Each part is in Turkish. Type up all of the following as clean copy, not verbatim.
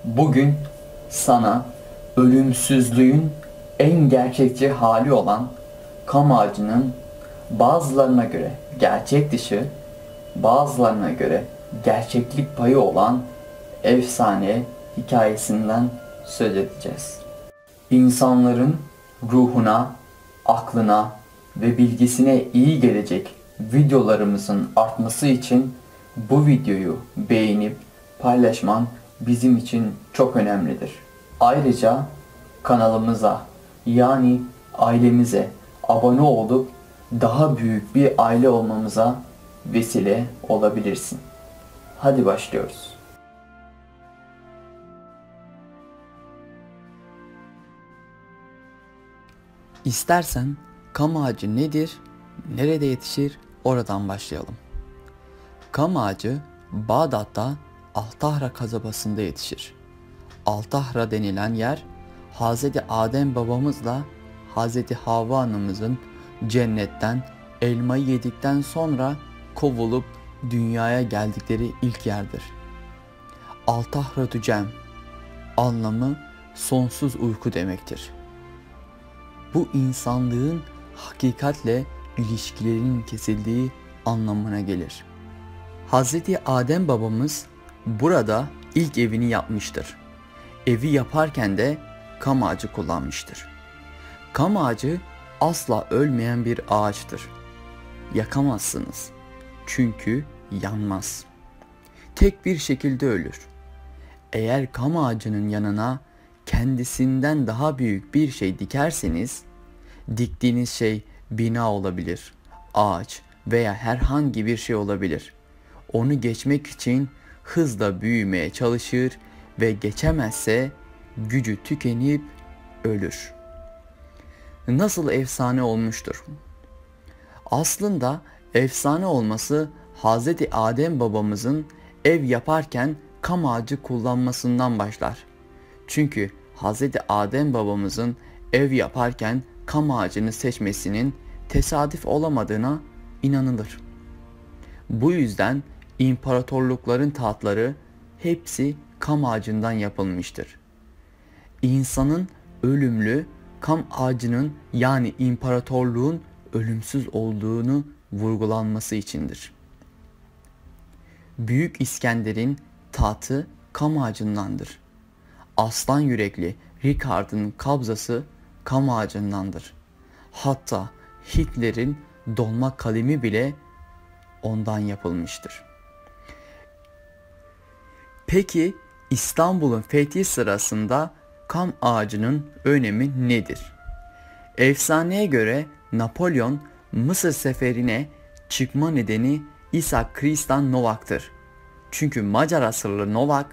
Bugün sana ölümsüzlüğün en gerçekçi hali olan kam ağacının bazılarına göre gerçek dışı, bazılarına göre gerçeklik payı olan efsane hikayesinden söz edeceğiz. İnsanların ruhuna, aklına ve bilgisine iyi gelecek videolarımızın artması için bu videoyu beğenip paylaşman bizim için çok önemlidir. Ayrıca kanalımıza yani ailemize abone olup daha büyük bir aile olmamıza vesile olabilirsin. Hadi başlıyoruz. İstersen kam ağacı nedir, nerede yetişir oradan başlayalım. Kam ağacı Bağdat'ta Altahra kasabasında yetişir. Altahra denilen yer Hz. Adem babamızla Hz. Havva anamızın cennetten elmayı yedikten sonra kovulup dünyaya geldikleri ilk yerdir. Altahra Cem anlamı sonsuz uyku demektir. Bu insanlığın hakikatle ilişkilerinin kesildiği anlamına gelir. Hz. Adem babamız burada ilk evini yapmıştır. Evi yaparken de kam ağacı kullanmıştır. Kam ağacı asla ölmeyen bir ağaçtır. Yakamazsınız. Çünkü yanmaz. Tek bir şekilde ölür. Eğer kam ağacının yanına kendisinden daha büyük bir şey dikerseniz, diktiğiniz şey bina olabilir, ağaç veya herhangi bir şey olabilir. Onu geçmek için hızla büyümeye çalışır ve geçemezse gücü tükenip ölür. Nasıl efsane olmuştur? Aslında efsane olması Hz. Adem babamızın ev yaparken kam ağacı kullanmasından başlar. Çünkü Hz. Adem babamızın ev yaparken kam ağacını seçmesinin tesadüf olamadığına inanılır. Bu yüzden imparatorlukların tahtları hepsi kam ağacından yapılmıştır. İnsanın ölümlü, kam ağacının yani imparatorluğun ölümsüz olduğunu vurgulanması içindir. Büyük İskender'in tahtı kam ağacındandır. Aslan yürekli Richard'ın kabzası kam ağacındandır. Hatta Hitler'in dolma kalemi bile ondan yapılmıştır. Peki İstanbul'un fethi sırasında kam ağacının önemi nedir? Efsaneye göre Napolyon Mısır seferine çıkma nedeni Isaac Christian Novak'tır. Çünkü Macar asıllı Novak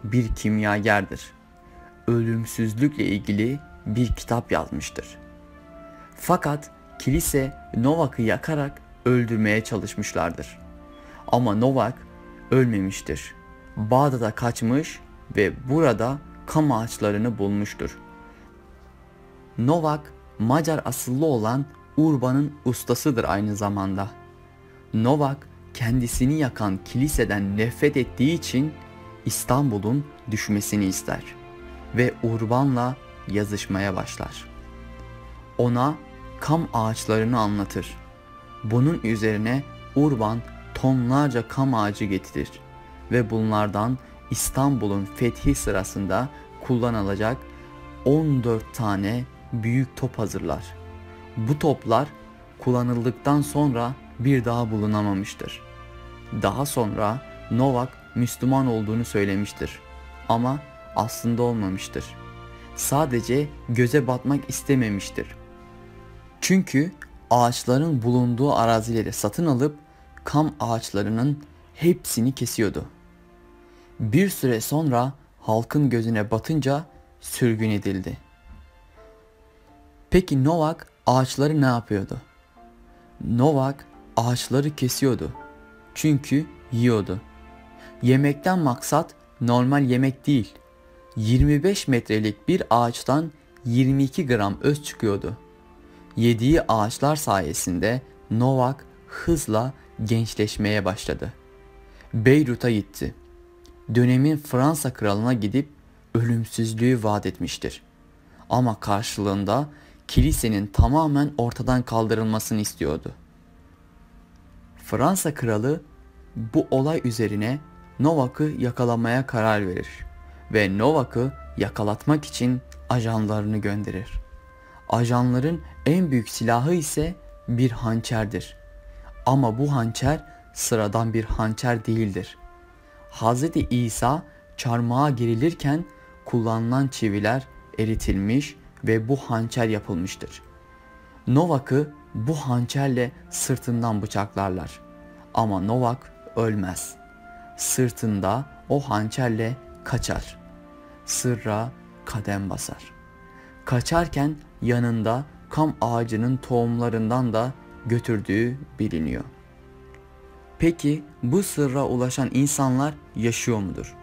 bir kimyagerdir. Ölümsüzlükle ilgili bir kitap yazmıştır. Fakat kilise Novak'ı yakarak öldürmeye çalışmışlardır. Ama Novak ölmemiştir. Bağdat'a kaçmış ve burada kam ağaçlarını bulmuştur. Novak Macar asıllı olan Urban'ın ustasıdır aynı zamanda. Novak kendisini yakan kiliseden nefret ettiği için İstanbul'un düşmesini ister ve Urban'la yazışmaya başlar. Ona kam ağaçlarını anlatır. Bunun üzerine Urban tonlarca kam ağacı getirir ve bunlardan İstanbul'un fethi sırasında kullanılacak 14 tane büyük top hazırlar. Bu toplar kullanıldıktan sonra bir daha bulunamamıştır. Daha sonra Novak Müslüman olduğunu söylemiştir ama aslında olmamıştır. Sadece göze batmak istememiştir. Çünkü ağaçların bulunduğu arazileri satın alıp kam ağaçlarının hepsini kesiyordu. Bir süre sonra halkın gözüne batınca sürgün edildi. Peki Novak ağaçları ne yapıyordu? Novak ağaçları kesiyordu. Çünkü yiyordu. Yemekten maksat normal yemek değil. 25 metrelik bir ağaçtan 22 gram öz çıkıyordu. Yediği ağaçlar sayesinde Novak hızla gençleşmeye başladı. Beyrut'a gitti. Dönemin Fransa kralına gidip ölümsüzlüğü vaat etmiştir. Ama karşılığında kilisenin tamamen ortadan kaldırılmasını istiyordu. Fransa kralı bu olay üzerine Novak'ı yakalamaya karar verir ve Novak'ı yakalatmak için ajanlarını gönderir. Ajanların en büyük silahı ise bir hançerdir. Ama bu hançer sıradan bir hançer değildir. Hz. İsa çarmıha gerilirken kullanılan çiviler eritilmiş ve bu hançer yapılmıştır. Novak'ı bu hançerle sırtından bıçaklarlar. Ama Novak ölmez. Sırtında o hançerle kaçar. Sırra kadem basar. Kaçarken yanında kam ağacının tohumlarından da götürdüğü biliniyor. Peki bu sırra ulaşan insanlar yaşıyor mudur?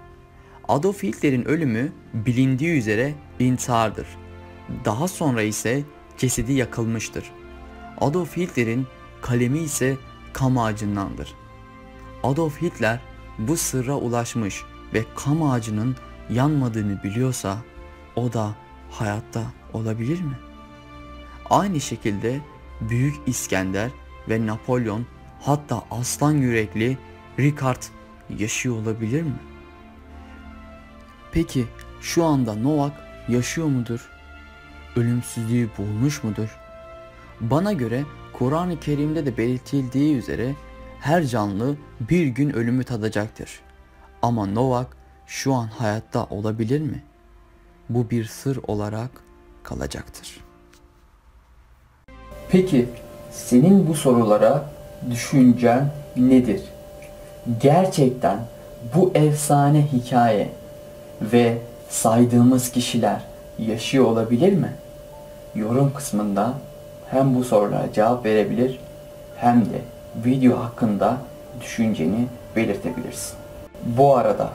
Adolf Hitler'in ölümü bilindiği üzere intihardır. Daha sonra ise cesedi yakılmıştır. Adolf Hitler'in kalemi ise kam ağacındandır. Adolf Hitler bu sırra ulaşmış ve kam ağacının yanmadığını biliyorsa o da hayatta olabilir mi? Aynı şekilde Büyük İskender ve Napolyon, hatta aslan yürekli Richard yaşıyor olabilir mi? Peki şu anda Novak yaşıyor mudur? Ölümsüzlüğü bulmuş mudur? Bana göre Kur'an-ı Kerim'de de belirtildiği üzere her canlı bir gün ölümü tadacaktır. Ama Novak şu an hayatta olabilir mi? Bu bir sır olarak kalacaktır. Peki senin bu sorulara düşüncen nedir? Gerçekten bu efsane hikaye ve saydığımız kişiler yaşıyor olabilir mi? Yorum kısmında hem bu sorulara cevap verebilir hem de video hakkında düşünceni belirtebilirsin. Bu arada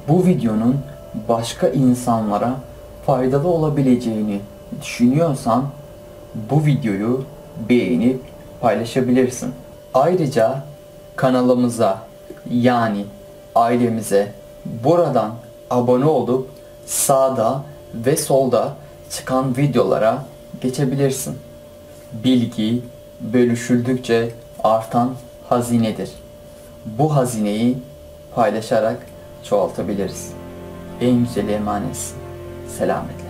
bu videonun başka insanlara faydalı olabileceğini düşünüyorsan bu videoyu beğenip paylaşabilirsin. Ayrıca kanalımıza yani ailemize buradan abone olup sağda ve solda çıkan videolara geçebilirsin. Bilgi bölüşüldükçe artan hazinedir. Bu hazineyi paylaşarak çoğaltabiliriz. En güzel emanetsin. Selametle.